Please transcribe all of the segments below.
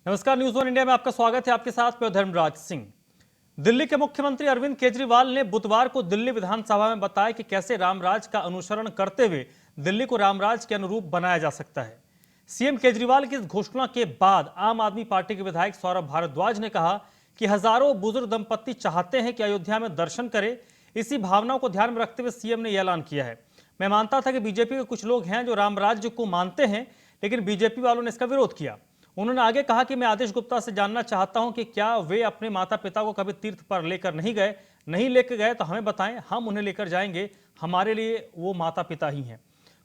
नमस्कार, news one India में आपका स्वागत है। आपके साथ मैं धर्मराज सिंह। दिल्ली के मुख्यमंत्री अरविंद केजरीवाल ने बुधवार को दिल्ली विधानसभा में बताया कि कैसे रामराज का अनुसरण करते हुए दिल्ली को रामराज के अनुरूप बनाया जा सकता है। सीएम केजरीवाल की इस घोषणा के बाद आम आदमी पार्टी के विधायक सौरभ भारद्वाज ने कहा कि हजारों बुजुर्ग दंपत्ति चाहते हैं कि अयोध्या में दर्शन करें। इसी भावनाओं को ध्यान में रखते हुए सीएम ने यह ऐलान किया है। मैं मानता था कि बीजेपी के कुछ लोग हैं जो राम राज्य को मानते हैं, लेकिन बीजेपी वालों ने इसका विरोध किया। उन्होंने आगे कहा कि मैं आदेश गुप्ता से जानना चाहता हूं कि क्या वे अपने माता पिता को कभी तीर्थ पर लेकर नहीं लेकर गए तो हमें बताएं, हम उन्हें लेकर जाएंगे। हमारे लिए वो माता पिता ही हैं।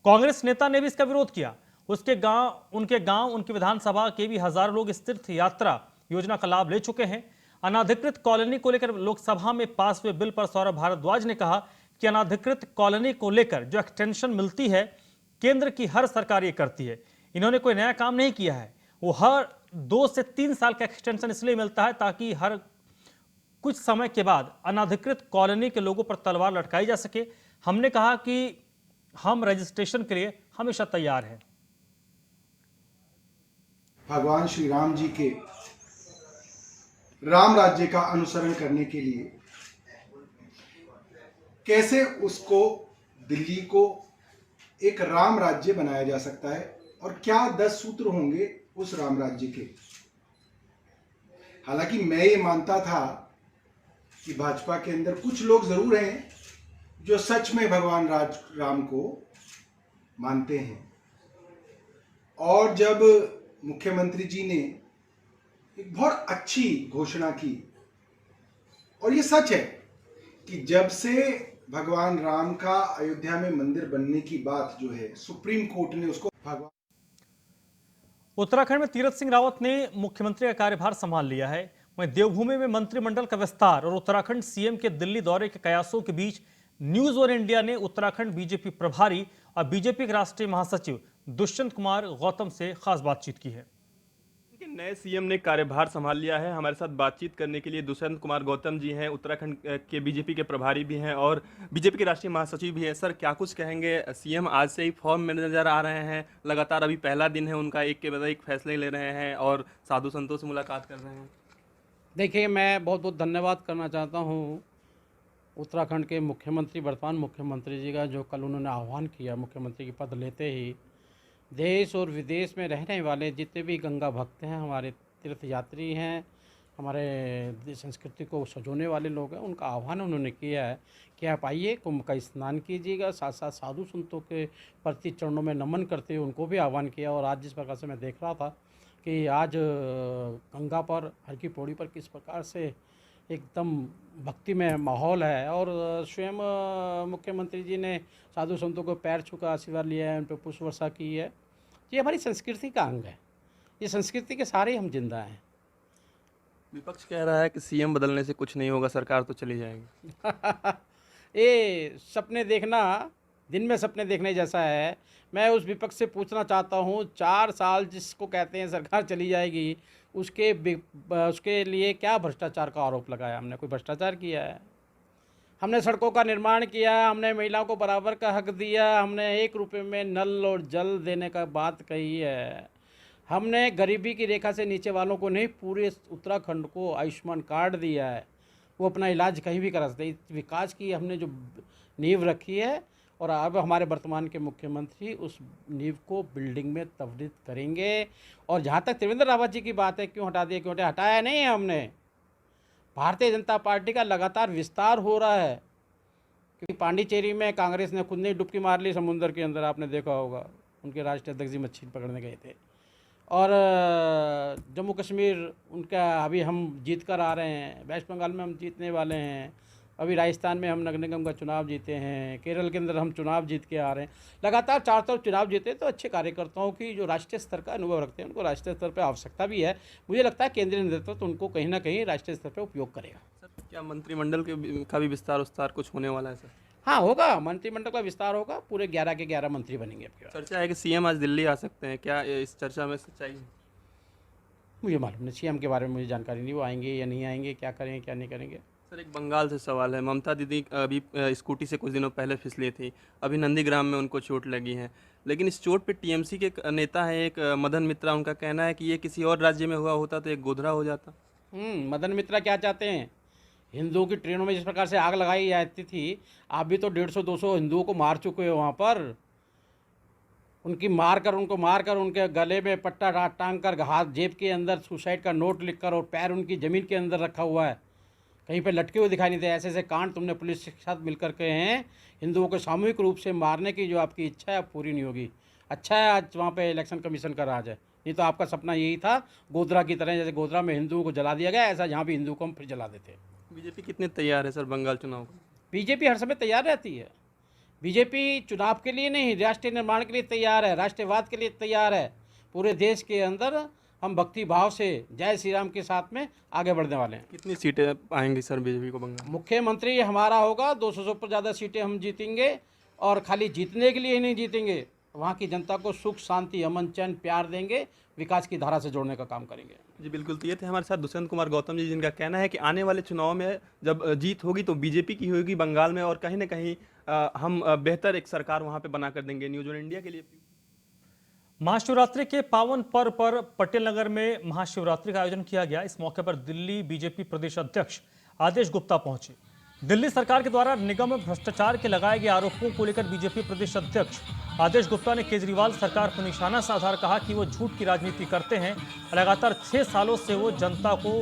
कांग्रेस नेता ने भी इसका विरोध किया। उनके गांव उनकी विधानसभा के भी हजारों लोग इस तीर्थ यात्रा योजना का लाभ ले चुके हैं। अनाधिकृत कॉलोनी को लेकर लोकसभा में पास हुए बिल पर सौरभ भारद्वाज ने कहा कि अनाधिकृत कॉलोनी को लेकर जो एक्सटेंशन मिलती है, केंद्र की हर सरकार ये करती है। इन्होंने कोई नया काम नहीं किया है। वो हर 2 से 3 साल का एक्सटेंशन इसलिए मिलता है ताकि हर कुछ समय के बाद अनाधिकृत कॉलोनी के लोगों पर तलवार लटकाई जा सके। हमने कहा कि हम रजिस्ट्रेशन के लिए हमेशा तैयार हैं। भगवान श्री राम जी के राम राज्य का अनुसरण करने के लिए कैसे उसको दिल्ली को एक राम राज्य बनाया जा सकता है और क्या 10 सूत्र होंगे उस राम राज्य के। हालांकि मैं ये मानता था कि भाजपा के अंदर कुछ लोग जरूर हैं जो सच में भगवान राम को मानते हैं, और जब मुख्यमंत्री जी ने एक बहुत अच्छी घोषणा की, और ये सच है कि जब से भगवान राम का अयोध्या में मंदिर बनने की बात जो है, सुप्रीम कोर्ट ने उसको भगवान। उत्तराखंड में तीरथ सिंह रावत ने मुख्यमंत्री का कार्यभार संभाल लिया है। वहीं देवभूमि में मंत्रिमंडल का विस्तार और उत्तराखंड सीएम के दिल्ली दौरे के कयासों के बीच न्यूज वन इंडिया ने उत्तराखंड बीजेपी प्रभारी और बीजेपी के राष्ट्रीय महासचिव दुष्यंत कुमार गौतम से खास बातचीत की है। नए सीएम ने कार्यभार संभाल लिया है। हमारे साथ बातचीत करने के लिए दुष्यंत कुमार गौतम जी हैं, उत्तराखंड के बीजेपी के प्रभारी भी हैं और बीजेपी के राष्ट्रीय महासचिव भी हैं। सर, क्या कुछ कहेंगे? सीएम आज से ही फॉर्म में नजर आ रहे हैं, लगातार अभी पहला दिन है उनका, एक के बाद एक फैसले ले रहे हैं और साधु संतों से मुलाकात कर रहे हैं। देखिए, मैं बहुत बहुत धन्यवाद करना चाहता हूँ उत्तराखंड के मुख्यमंत्री, वर्तमान मुख्यमंत्री जी का, जो कल उन्होंने आह्वान किया मुख्यमंत्री की पद लेते ही। देश और विदेश में रहने वाले जितने भी गंगा भक्त हैं, हमारे तीर्थ यात्री हैं, हमारे संस्कृति को सजोने वाले लोग हैं, उनका आह्वान उन्होंने किया है कि आप आइए, कुंभ का स्नान कीजिएगा। साथ साथ साधु संतों के प्रति चरणों में नमन करते हुए उनको भी आह्वान किया। और आज जिस प्रकार से मैं देख रहा था कि आज गंगा पर, हर की पौड़ी पर किस प्रकार से एकदम भक्ति में माहौल है, और स्वयं मुख्यमंत्री जी ने साधु संतों को पैर छूकर आशीर्वाद लिया है, उन पर पुष्प वर्षा की है। ये हमारी संस्कृति का अंग है, ये संस्कृति के सारे हम जिंदा हैं। विपक्ष कह रहा है कि सीएम बदलने से कुछ नहीं होगा, सरकार तो चली जाएगी। ये सपने देखना दिन में सपने देखने जैसा है। मैं उस विपक्ष से पूछना चाहता हूँ, 4 साल जिसको कहते हैं सरकार चली जाएगी, उसके लिए क्या भ्रष्टाचार का आरोप लगाया? हमने कोई भ्रष्टाचार किया है? हमने सड़कों का निर्माण किया, हमने महिलाओं को बराबर का हक दिया, हमने 1 रुपये में नल और जल देने का बात कही है। हमने गरीबी की रेखा से नीचे वालों को नहीं, पूरे उत्तराखंड को आयुष्मान कार्ड दिया है, वो अपना इलाज कहीं भी करा सकते। विकास की हमने जो नींव रखी है, और अब हमारे वर्तमान के मुख्यमंत्री उस नींव को बिल्डिंग में तब्दील करेंगे। और जहाँ तक त्रिवेंद्र रावत जी की बात है, क्यों हटा दिया, क्यों हटाया नहीं है हमने। भारतीय जनता पार्टी का लगातार विस्तार हो रहा है, क्योंकि पांडिचेरी में कांग्रेस ने खुद ने डुबकी मार ली समुद्र के अंदर, आपने देखा होगा। उनके राष्ट्रीय अध्यक्ष जी मछली पकड़ने गए थे। और जम्मू कश्मीर उनका अभी हम जीत कर आ रहे हैं, वेस्ट बंगाल में हम जीतने वाले हैं, अभी राजस्थान में हम नगर निगम का चुनाव जीते हैं, केरल के अंदर हम चुनाव जीत के आ रहे हैं। लगातार 4 तरफ चुनाव जीते, तो अच्छे कार्यकर्ताओं की जो राष्ट्रीय स्तर का अनुभव रखते हैं, उनको राष्ट्रीय स्तर पर आवश्यकता भी है। मुझे लगता है केंद्रीय नेतृत्व तो उनको कहीं ना कहीं राष्ट्रीय स्तर पर उपयोग करेगा। सर, क्या मंत्रिमंडल का भी विस्तार कुछ होने वाला है? सर, हाँ, होगा, मंत्रिमंडल का विस्तार होगा, पूरे 11 के 11 मंत्री बनेंगे। आपके चर्चा है कि सीएम आज दिल्ली आ सकते हैं, क्या इस चर्चा में सच्चाई है? मुझे मालूम नहीं, सीएम के बारे में मुझे जानकारी नहीं, वो आएंगे या नहीं आएंगे, क्या करेंगे क्या नहीं करेंगे। सर, एक बंगाल से सवाल है। ममता दीदी अभी स्कूटी से कुछ दिनों पहले फिसली थी, अभी नंदीग्राम में उनको चोट लगी है। लेकिन इस चोट पे टीएमसी के एक नेता हैं, एक मदन मित्रा, उनका कहना है कि ये किसी और राज्य में हुआ होता तो एक गोधरा हो जाता। मदन मित्रा क्या चाहते हैं? हिंदुओं की ट्रेनों में जिस प्रकार से आग लगाई जाती थी, आप भी तो 150-200 हिंदुओं को मार चुके हो वहाँ पर। उनको मारकर उनके गले में पट्टा टांग कर, हाथ जेब के अंदर सुसाइड का नोट लिखकर और पैर उनकी ज़मीन के अंदर रखा हुआ है, कहीं पे लटके हुए दिखाई नहीं दे। ऐसे ऐसे कांड तुमने पुलिस के साथ मिलकर के हैं। हिंदुओं को सामूहिक रूप से मारने की जो आपकी इच्छा है अब पूरी नहीं होगी। अच्छा है आज वहाँ पे इलेक्शन कमीशन का राज है, नहीं तो आपका सपना यही था गोधरा की तरह, जैसे गोधरा में हिंदुओं को जला दिया गया, ऐसा यहाँ भी हिंदुओं को हम फिर जला देते। बीजेपी कितने तैयार है सर बंगाल चुनाव को? बीजेपी हर समय तैयार रहती है। बीजेपी चुनाव के लिए नहीं, राष्ट्रीय निर्माण के लिए तैयार है, राष्ट्रवाद के लिए तैयार है। पूरे देश के अंदर हम भक्ति भाव से जय श्री राम के साथ में आगे बढ़ने वाले हैं। कितनी सीटें आएंगी सर बीजेपी को बंगाल? मुख्यमंत्री हमारा होगा, 200 से ऊपर ज़्यादा सीटें हम जीतेंगे, और खाली जीतने के लिए ही नहीं जीतेंगे, वहाँ की जनता को सुख शांति अमन चैन प्यार देंगे, विकास की धारा से जोड़ने का काम करेंगे। जी बिल्कुल। तो ये थे हमारे साथ दुष्यंत कुमार गौतम जी, जिनका कहना है कि आने वाले चुनाव में जब जीत होगी तो बीजेपी की होगी बंगाल में, और कहीं ना कहीं हम बेहतर एक सरकार वहाँ पे बना कर देंगे। न्यूज़ ऑन इंडिया के लिए। महाशिवरात्रि के पावन पर्व पर पटेल नगर में महाशिवरात्रि का आयोजन किया गया। इस मौके पर दिल्ली बीजेपी प्रदेश अध्यक्ष आदेश गुप्ता पहुंचे। दिल्ली सरकार के द्वारा निगम में भ्रष्टाचार के लगाए गए आरोपों को लेकर बीजेपी प्रदेश अध्यक्ष आदेश गुप्ता ने केजरीवाल सरकार को निशाना साधा, कहा कि वो झूठ की राजनीति करते हैं। लगातार 6 सालों से वो जनता को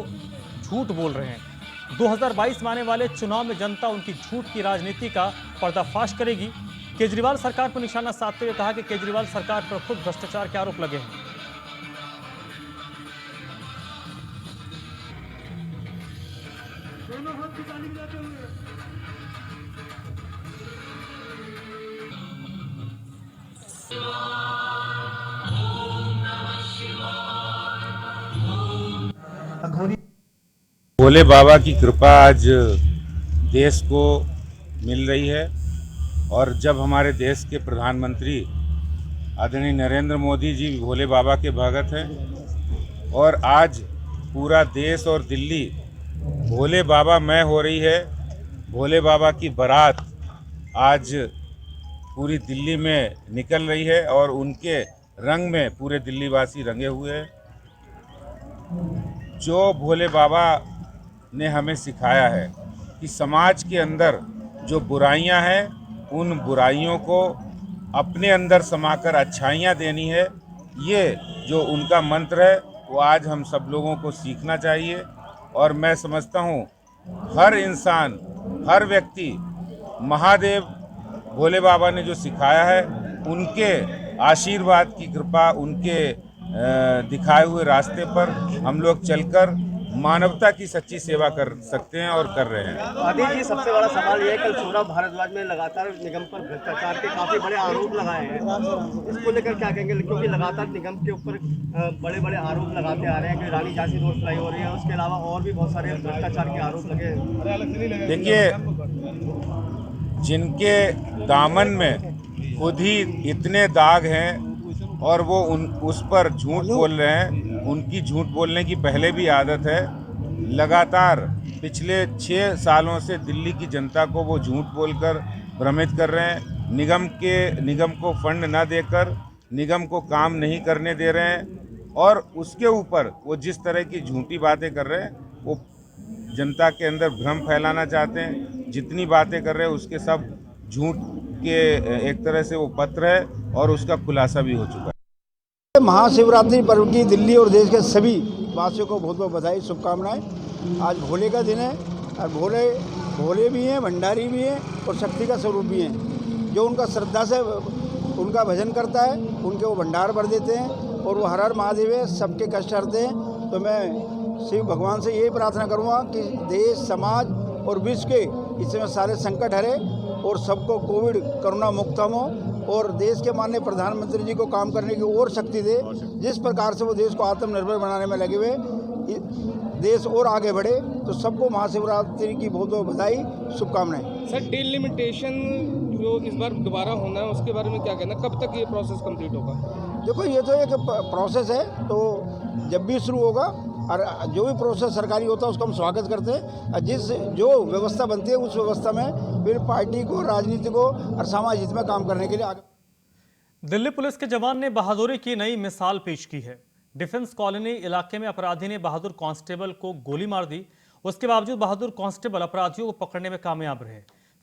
झूठ बोल रहे हैं। 2022 में आने वाले चुनाव में जनता उनकी झूठ की राजनीति का पर्दाफाश करेगी। केजरीवाल सरकार पर निशाना साधते हुए कहा कि केजरीवाल सरकार पर खुद भ्रष्टाचार के आरोप लगे हैं। भोले बाबा की कृपा आज देश को मिल रही है, और जब हमारे देश के प्रधानमंत्री आदरणीय नरेंद्र मोदी जी भोले बाबा के भगत हैं, और आज पूरा देश और दिल्ली भोले बाबा मय हो रही है। भोले बाबा की बारात आज पूरी दिल्ली में निकल रही है, और उनके रंग में पूरे दिल्लीवासी रंगे हुए हैं। जो भोले बाबा ने हमें सिखाया है कि समाज के अंदर जो बुराइयां हैं, उन बुराइयों को अपने अंदर समाकर अच्छाइयां देनी है, ये जो उनका मंत्र है वो आज हम सब लोगों को सीखना चाहिए। और मैं समझता हूँ हर इंसान, हर व्यक्ति महादेव भोले बाबा ने जो सिखाया है, उनके आशीर्वाद की कृपा, उनके दिखाए हुए रास्ते पर हम लोग चलकर मानवता की सच्ची सेवा कर सकते हैं और कर रहे हैं। आदित्य जी, सबसे बड़ा सवाल ये है कल सौरभ भारद्वाज में लगातार निगम पर भ्रष्टाचार के काफी बड़े आरोप लगाए हैं, इसको लेकर क्या कहेंगे? क्योंकि लगातार निगम के ऊपर बड़े बड़े आरोप लगाते आ रहे हैं कि रानी झांसी रोड फ्लाई हो रही है, उसके अलावा और भी बहुत सारे भ्रष्टाचार के आरोप लगे हैं। देखिए, जिनके दामन में खुद ही इतने दाग हैं और वो उस पर झूठ बोल रहे हैं, उनकी झूठ बोलने की पहले भी आदत है। लगातार पिछले 6 सालों से दिल्ली की जनता को वो झूठ बोलकर भ्रमित कर रहे हैं। निगम को फंड न देकर निगम को काम नहीं करने दे रहे हैं, और उसके ऊपर वो जिस तरह की झूठी बातें कर रहे हैं, वो जनता के अंदर भ्रम फैलाना चाहते हैं। जितनी बातें कर रहे हैं उसके सब झूठ के एक तरह से वो पत्र है, और उसका खुलासा भी हो चुका है। महाशिवरात्रि पर्व की दिल्ली और देश के सभी वासियों को बहुत बहुत बधाई, शुभकामनाएं। आज भोले का दिन है, और भोले भी हैं, भंडारी भी हैं, और शक्ति का स्वरूप भी हैं। जो उनका श्रद्धा से उनका भजन करता है, उनके वो भंडार भर देते हैं, और वो हर हर महादेव है, सबके कष्ट हरते हैं। तो मैं शिव भगवान से यही प्रार्थना करूँगा कि देश, समाज और विश्व के इस समय सारे संकट हरे, और सबको कोविड कोरोना मुक्त हम हो, और देश के माननीय प्रधानमंत्री जी को काम करने की और शक्ति दे। जिस प्रकार से वो देश को आत्मनिर्भर बनाने में लगे हुए, देश और आगे बढ़े। तो सबको महाशिवरात्रि की बहुत बहुत बधाई, शुभकामनाएं। सर, डिलिमिटेशन जो इस बार दोबारा होना है उसके बारे में क्या कहना, कब तक ये प्रोसेस कंप्लीट होगा? देखो, ये तो एक प्रोसेस है, तो जब भी शुरू होगा, और जो भी प्रोसेस सरकारी होता है उसका हम स्वागत करते हैं। जो व्यवस्था बनती है उस व्यवस्था में फिर पार्टी को, राजनीति को और समाज हित में काम करने के लिए आगे। दिल्ली पुलिस के जवान ने बहादुरी की नई मिसाल पेश की है। डिफेंस कॉलोनी इलाके में अपराधी ने बहादुर कांस्टेबल को गोली मार दी। उसके बावजूद बहादुर कांस्टेबल अपराधियों को पकड़ने में कामयाब रहे।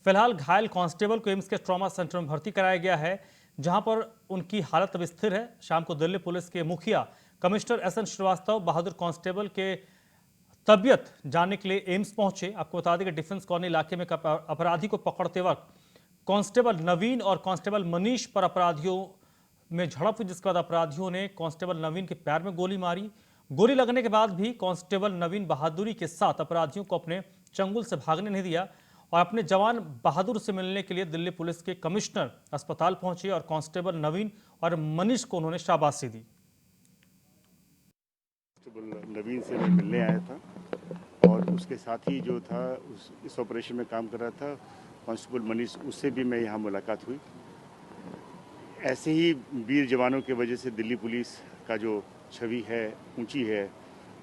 फिलहाल घायल कांस्टेबल को एम्स के ट्रॉमा सेंटर में भर्ती कराया गया है, जहां पर उनकी हालत अब स्थिर है। शाम को दिल्ली पुलिस के मुखिया कमिश्नर एसएन श्रीवास्तव बहादुर कांस्टेबल के तबियत जानने के लिए एम्स पहुंचे। आपको बता दें कि डिफेंस कॉलोनी इलाके में अपराधी को पकड़ते वक्त कांस्टेबल नवीन और कांस्टेबल मनीष पर अपराधियों में झड़प हुई, जिसके बाद अपराधियों ने कांस्टेबल नवीन के पैर में गोली मारी। गोली लगने के बाद भी कांस्टेबल नवीन बहादुरी के साथ अपराधियों को अपने चंगुल से भागने नहीं दिया और अपने जवान बहादुर से मिलने के लिए दिल्ली पुलिस के कमिश्नर अस्पताल पहुंचे और कांस्टेबल नवीन और मनीष को उन्होंने शाबाशी दी। नवीन से मैं मिलने आया था और उसके साथ ही जो था इस ऑपरेशन में काम कर रहा था कांस्टेबल मनीष, उससे भी मैं यहाँ मुलाकात हुई। ऐसे ही वीर जवानों की वजह से दिल्ली पुलिस का जो छवि है ऊंची है,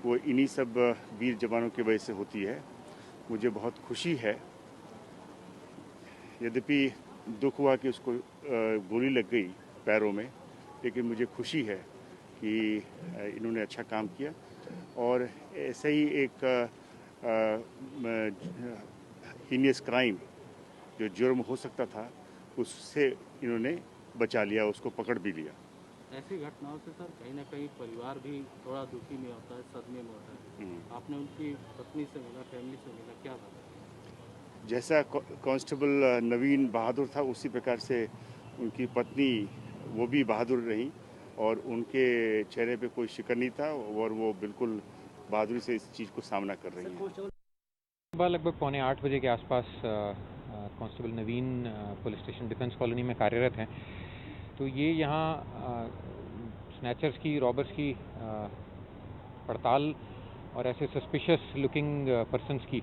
वो इन्हीं सब वीर जवानों की वजह से होती है। मुझे बहुत खुशी है, यद्यपि दुख हुआ कि उसको गोली लग गई पैरों में, लेकिन मुझे खुशी है कि इन्होंने अच्छा काम किया और ऐसे ही एक हीनियस क्राइम जो जुर्म हो सकता था उससे इन्होंने बचा लिया, उसको पकड़ भी लिया। ऐसी घटनाओं से सर कहीं ना कहीं परिवार भी थोड़ा दुखी में होता है, सदमे में होता है। आपने उनकी पत्नी से मिला, फैमिली से मिला, क्या था? जैसा कांस्टेबल नवीन बहादुर था उसी प्रकार से उनकी पत्नी वो भी बहादुर रही और उनके चेहरे पे कोई शिकन नहीं था और वो बिल्कुल बहादुरी से इस चीज़ को सामना कर रही हैं। सुबह लगभग 7:45 बजे के आसपास कांस्टेबल नवीन पुलिस स्टेशन डिफेंस कॉलोनी में कार्यरत हैं। तो ये यहाँ स्नैचर्स की, रॉबर्स की पड़ताल और ऐसे सस्पिशियस लुकिंग पर्सन्स की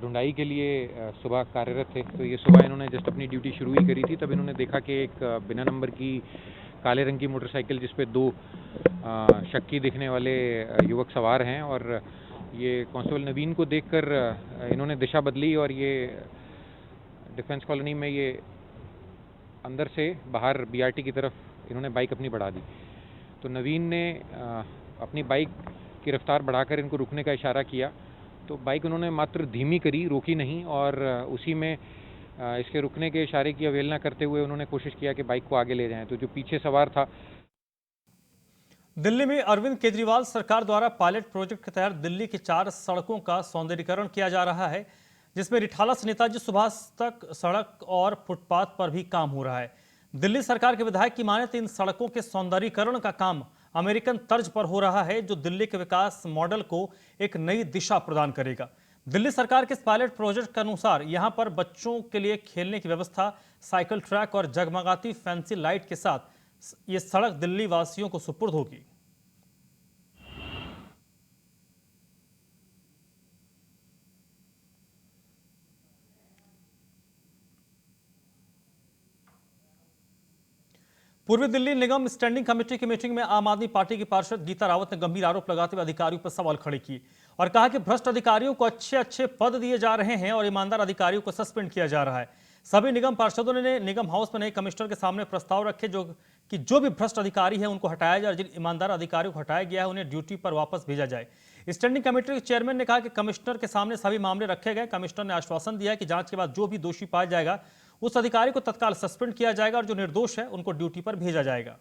ढूंढाई के लिए सुबह कार्यरत थे। तो ये सुबह इन्होंने जस्ट अपनी ड्यूटी शुरू ही करी थी, तब इन्होंने देखा कि एक बिना नंबर की काले रंग की मोटरसाइकिल जिस पे 2 शक्की दिखने वाले युवक सवार हैं और ये कांस्टेबल नवीन को देखकर इन्होंने दिशा बदली और ये डिफेंस कॉलोनी में ये अंदर से बाहर बीआरटी की तरफ इन्होंने बाइक अपनी बढ़ा दी। तो नवीन ने अपनी बाइक की रफ्तार बढ़ाकर इनको रुकने का इशारा किया, तो बाइक उन्होंने मात्र धीमी करी, रोकी नहीं और उसी में इसके रुकने के इशारे की अवहेलना करते हुए उन्होंने कोशिश किया कि बाइक को आगे ले जाएं। तो जो पीछे सवार था। दिल्ली में अरविंद केजरीवाल सरकार द्वारा पायलट प्रोजेक्ट के तहत दिल्ली की 4 सड़कों का सौंदर्यीकरण किया जा रहा है, जिसमें रिठाला से नेताजी सुभाष तक सड़क और फुटपाथ पर भी काम हो रहा है। दिल्ली सरकार के विधायक की माने तो इन सड़कों के सौंदर्यीकरण का काम अमेरिकन तर्ज पर हो रहा है, जो दिल्ली के विकास मॉडल को एक नई दिशा प्रदान करेगा। दिल्ली सरकार के इस पायलट प्रोजेक्ट के अनुसार यहां पर बच्चों के लिए खेलने की व्यवस्था, साइकिल ट्रैक और जगमगाती फैंसी लाइट के साथ ये सड़क दिल्ली वासियों को सुपुर्द होगी। पूर्वी दिल्ली निगम स्टैंडिंग कमेटी की मीटिंग में आम आदमी पार्टी की पार्षद गीता रावत ने गंभीर आरोप लगाते हुए अधिकारियों पर सवाल खड़े किए और कहा कि भ्रष्ट अधिकारियों को अच्छे पद दिए जा रहे हैं और ईमानदार अधिकारियों को सस्पेंड किया जा रहा है। सभी निगम पार्षदों ने निगम हाउस में नए कमिश्नर के सामने प्रस्ताव रखे जो भी भ्रष्ट अधिकारी है उनको हटाया जाए और जिन ईमानदार अधिकारियों को हटाया गया है उन्हें ड्यूटी पर वापस भेजा जाए। स्टैंडिंग कमेटी के चेयरमैन ने कहा कि कमिश्नर के सामने सभी मामले रखे गए। कमिश्नर ने आश्वासन दिया कि जांच के बाद जो भी दोषी पाया जाएगा उस अधिकारी को तत्काल सस्पेंड किया जाएगा और जो निर्दोष है उनको ड्यूटी पर भेजा जाएगा।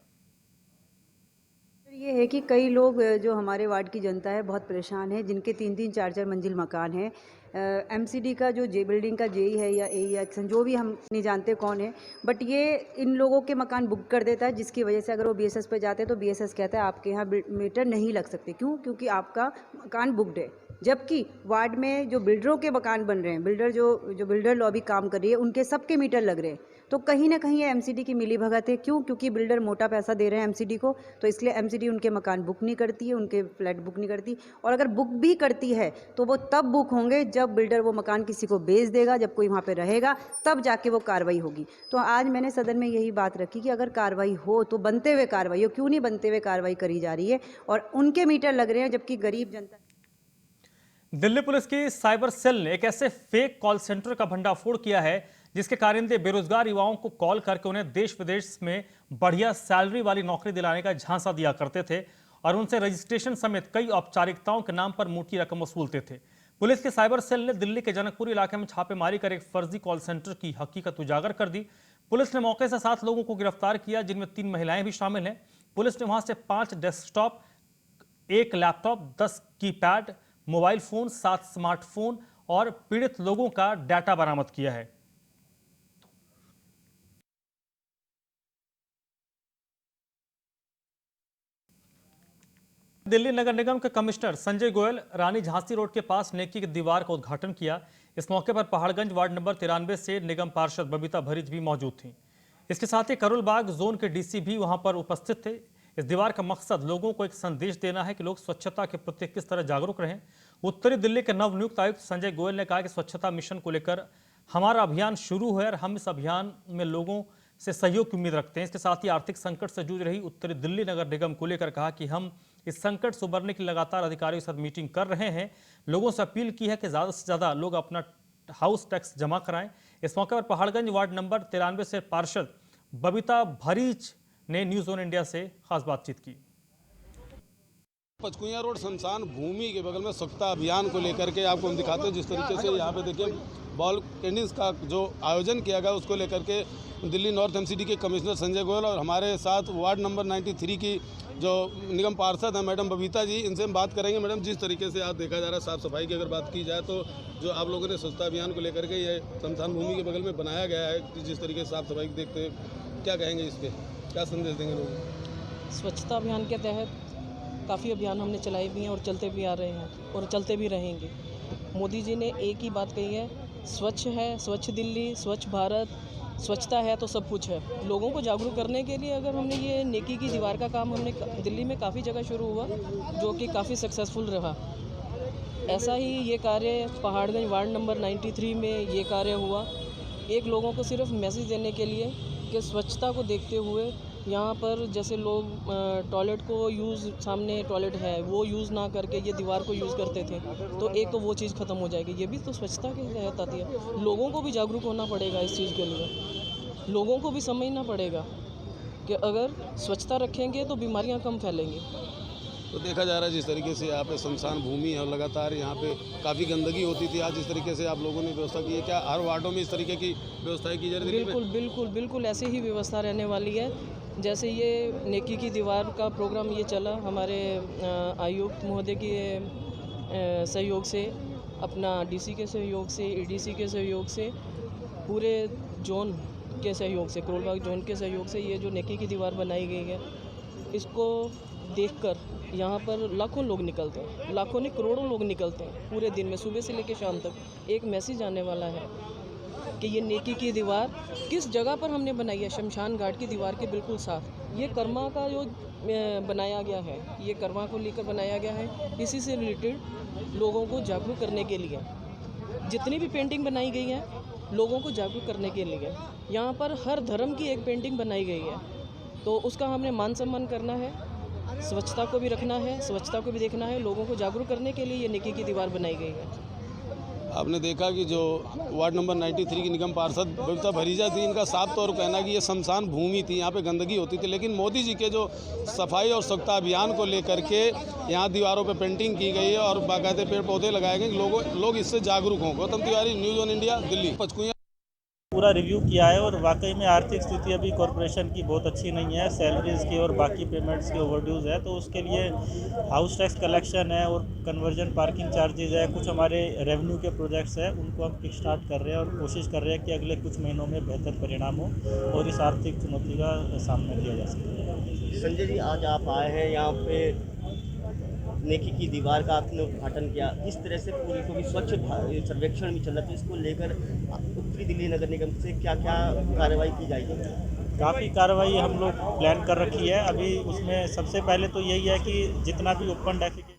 ये है कि कई लोग जो हमारे वार्ड की जनता है बहुत परेशान है, जिनके 3-3, 4-4 मंजिल मकान हैं। एमसीडी का जो जे बिल्डिंग का जेई है या एई एक्शन जो भी हम नहीं जानते कौन है, बट ये इन लोगों के मकान बुक कर देता है, जिसकी वजह से अगर वो बीएसएस पे जाते हैं तो बीएसएस कहता है आपके यहाँ मीटर नहीं लग सकते। क्यों? क्योंकि आपका मकान बुकड है। जबकि वार्ड में जो बिल्डरों के मकान बन रहे हैं, जो बिल्डर लॉबी काम कर रही है, उनके सबके मीटर लग रहे हैं। तो कहीं ना कहीं ये एमसीडी की मिली भगत है। क्यों? क्योंकि बिल्डर मोटा पैसा दे रहे हैं एमसीडी को, तो इसलिए एमसीडी उनके मकान बुक नहीं करती है, उनके फ्लैट बुक नहीं करती। और अगर बुक भी करती है तो वो तब बुक होंगे जब बिल्डर वो मकान किसी को बेच देगा, जब कोई वहाँ पे रहेगा, तब जाके वो कार्रवाई होगी। तो आज मैंने सदन में यही बात रखी कि अगर कार्रवाई हो तो बनते हुए कार्रवाई हो, क्यों नहीं बनते हुए कार्रवाई करी जा रही है और उनके मीटर लग रहे हैं जबकि गरीब जनता। दिल्ली पुलिस की साइबर सेल ने एक ऐसे फेक कॉल सेंटर का भंडाफोड़ किया है जिसके कारिंदे बेरोजगार युवाओं को कॉल करके उन्हें देश विदेश में बढ़िया सैलरी वाली नौकरी दिलाने का झांसा दिया करते थे और उनसे रजिस्ट्रेशन समेत कई औपचारिकताओं के नाम पर मोटी रकम वसूलते थे। पुलिस के साइबर सेल ने दिल्ली के जनकपुरी इलाके में छापेमारी कर एक फर्जी कॉल सेंटर की हकीकत उजागर कर दी। पुलिस ने मौके से 7 लोगों को गिरफ्तार किया, जिनमें 3 महिलाएं भी शामिल हैं। पुलिस ने वहां से 5 desktop, 1 laptop, 10 keypad mobile phone, 7 smartphone और पीड़ित लोगों का डाटा बरामद किया है। दिल्ली नगर निगम के कमिश्नर संजय गोयल रानी झांसी रोड के पास नेकी की दीवार का उद्घाटन किया। इस मौके पर पहाड़गंज वार्ड नंबर 93 से निगम पार्षद बबीता भरीज भी मौजूद थीं। इसके साथ ही करोलबाग जोन के डीसी भी वहां पर उपस्थित थे। इस दीवार का मकसद लोगों को एक संदेश देना है कि लोग स्वच्छता के प्रति किस तरह जागरूक रहें। उत्तरी दिल्ली के नवनियुक्त आयुक्त संजय गोयल ने कहा कि स्वच्छता मिशन को लेकर हमारा अभियान शुरू है और हम इस अभियान में लोगों से सहयोग की उम्मीद रखते हैं। इसके साथ ही आर्थिक संकट से जूझ रही उत्तरी दिल्ली नगर निगम को लेकर कहा कि हम इस संकट से उबरने की लगातार अधिकारियों के साथ मीटिंग कर रहे हैं। लोगों से अपील की है कि ज़्यादा से ज़्यादा लोग अपना हाउस टैक्स जमा कराएं। इस मौके पर पहाड़गंज वार्ड नंबर 93 से पार्षद बबीता भरीज ने न्यूज़ ऑन इंडिया से खास बातचीत की। पचकुइयाँ रोड शमशान भूमि के बगल में स्वच्छता अभियान को लेकर के आपको हम दिखाते हैं। जिस तरीके से यहाँ पे देखिए बॉल टेनिस का जो आयोजन किया गया उसको लेकर के दिल्ली नॉर्थ एमसीडी के कमिश्नर संजय गोयल और हमारे साथ वार्ड नंबर 93 की जो निगम पार्षद हैं मैडम बबीता जी, इनसे हम बात करेंगे। मैडम, जिस तरीके से आप देखा जा रहा है साफ़ सफाई की अगर बात की जाए तो जो आप लोगों ने स्वच्छता अभियान को लेकर के ये शमशान भूमि के बगल में बनाया गया है, जिस तरीके से साफ़ सफाई देखते हैं, क्या कहेंगे इस पर, क्या संदेश देंगे लोग? स्वच्छता अभियान के तहत काफ़ी अभियान हमने चलाए भी हैं और चलते भी आ रहे हैं और चलते भी रहेंगे। मोदी जी ने एक ही बात कही है, स्वच्छ है, स्वच्छ दिल्ली, स्वच्छ भारत, स्वच्छता है तो सब कुछ है। लोगों को जागरूक करने के लिए अगर हमने ये नेकी की दीवार का काम हमने दिल्ली में काफ़ी जगह शुरू हुआ जो कि काफ़ी सक्सेसफुल रहा। ऐसा ही ये कार्य पहाड़गंज वार्ड नंबर 93 में ये कार्य हुआ। एक लोगों को सिर्फ मैसेज देने के लिए कि स्वच्छता को देखते हुए यहाँ पर जैसे लोग टॉयलेट को यूज़, सामने टॉयलेट है वो यूज़ ना करके ये दीवार को यूज़ करते थे, तो एक तो वो चीज़ ख़त्म हो जाएगी। ये भी तो स्वच्छता के तहत आती है। लोगों को भी जागरूक होना पड़ेगा इस चीज़ के लिए। लोगों को भी समझना पड़ेगा कि अगर स्वच्छता रखेंगे तो बीमारियाँ कम फैलेंगी। तो देखा जा रहा है जिस तरीके से यहाँ पे शमशान भूमि है और लगातार यहाँ पे काफ़ी गंदगी होती थी। आज जिस तरीके से आप लोगों ने व्यवस्था की है, क्या हर वार्डों में इस तरीके की व्यवस्थाएं की जा रही है? बिल्कुल ऐसे ही व्यवस्था रहने वाली है। जैसे ये नेकी की दीवार का प्रोग्राम ये चला हमारे आयुक्त महोदय के सहयोग से, अपना डीसी के सहयोग से, एडीसी के सहयोग से, पूरे जोन के सहयोग से, करोलबाग जोन के सहयोग से ये जो नेकी की दीवार बनाई गई है, इसको देखकर यहाँ पर लाखों लोग निकलते हैं, लाखों नहीं करोड़ों लोग निकलते हैं पूरे दिन में, सुबह से लेकर शाम तक। एक मैसेज आने वाला है कि ये नेकी की दीवार किस जगह पर हमने बनाई है, शमशान घाट की दीवार के बिल्कुल साथ। ये कर्मा का जो बनाया गया है, ये कर्मा को लेकर बनाया गया है। इसी से रिलेटेड लोगों को जागरूक करने के लिए जितनी भी पेंटिंग बनाई गई है, लोगों को जागरूक करने के लिए यहाँ पर हर धर्म की एक पेंटिंग बनाई गई है, तो उसका हमने मान सम्मान करना है। स्वच्छता को भी रखना है, स्वच्छता को भी देखना है। लोगों को जागरूक करने के लिए ये नेकी की दीवार बनाई गई है। आपने देखा कि जो वार्ड नंबर 93 की निगम पार्षद बबीता भरीजा थी, इनका साफ तौर कहना कि ये शमशान भूमि थी, यहाँ पे गंदगी होती थी, लेकिन मोदी जी के जो सफाई और स्वच्छता अभियान को लेकर के यहाँ दीवारों पे पेंटिंग की गई है और बाकायदे पेड़ पौधे लगाए गए, लोग इससे जागरूक हों। Gautam Tiwari, news on India, Delhi. पचकुइयाँ पूरा रिव्यू किया है और वाकई में आर्थिक स्थिति अभी कॉरपोरेशन की बहुत अच्छी नहीं है। सैलरीज की और बाकी पेमेंट्स की ओवरड्यूज है, तो उसके लिए हाउस टैक्स कलेक्शन है और कन्वर्जन पार्किंग चार्जेज है, कुछ हमारे रेवेन्यू के प्रोजेक्ट्स हैं, उनको हम किक स्टार्ट कर रहे हैं और कोशिश कर रहे हैं कि अगले कुछ महीनों में बेहतर परिणाम हो और इस आर्थिक चुनौती का सामना किया जा सके। संजय जी, आज आप आए हैं यहाँ पे, नेकी की दीवार का आपने उद्घाटन किया। इस तरह से पूरी को भी स्वच्छ सर्वेक्षण भी चल रहा था, इसको लेकर उत्तरी दिल्ली नगर निगम से क्या क्या कार्रवाई की जाएगी? काफ़ी कार्रवाई हम लोग प्लान कर रखी है। अभी उसमें सबसे पहले तो यही है कि जितना भी ओपन डेफिकेशन